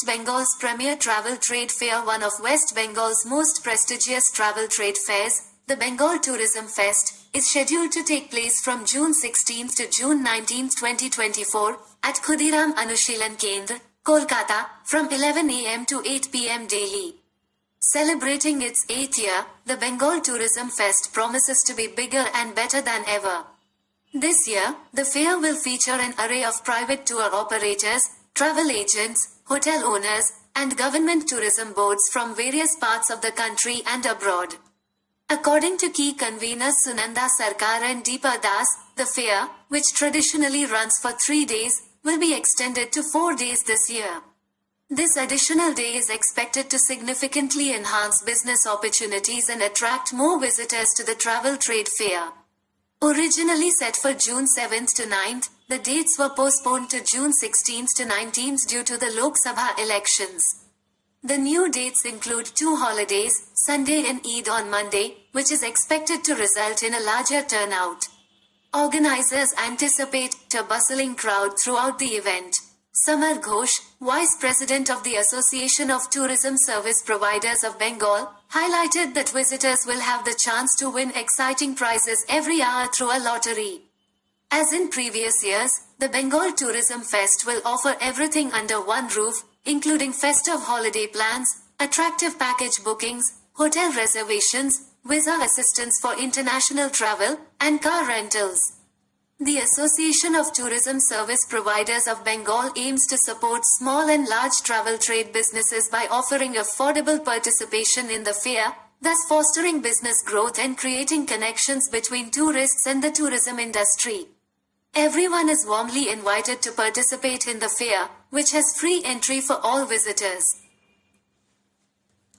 Bengal's premier travel trade fair, one of West Bengal's most prestigious travel trade fairs, the Bengal Tourism Fest, is scheduled to take place from June 16 to June 19, 2024, at Khudiram Anushilon Kendra, Kolkata, from 11 am to 8 pm daily. Celebrating its 8th year, the Bengal Tourism Fest promises to be bigger and better than ever. This year, the fair will feature an array of private tour operators, travel agents, hotel owners, and government tourism boards from various parts of the country and abroad. According to key conveners Sunanda Sarkar and Deepa Das, the fair, which traditionally runs for 3 days, will be extended to 4 days this year. This additional day is expected to significantly enhance business opportunities and attract more visitors to the travel trade fair. Originally set for June 7 to 9, the dates were postponed to June 16 to 19 due to the Lok Sabha elections. The new dates include 2 holidays, Sunday and Eid on Monday, which is expected to result in a larger turnout. Organizers anticipate a bustling crowd throughout the event. Samar Ghosh, Vice President of the Association of Tourism Service Providers of Bengal, highlighted that visitors will have the chance to win exciting prizes every hour through a lottery. As in previous years, the Bengal Tourism Fest will offer everything under one roof, including festive holiday plans, attractive package bookings, hotel reservations, visa assistance for international travel, and car rentals. The Association of Tourism Service Providers of Bengal aims to support small and large travel trade businesses by offering affordable participation in the fair, thus fostering business growth and creating connections between tourists and the tourism industry. Everyone is warmly invited to participate in the fair, which has free entry for all visitors.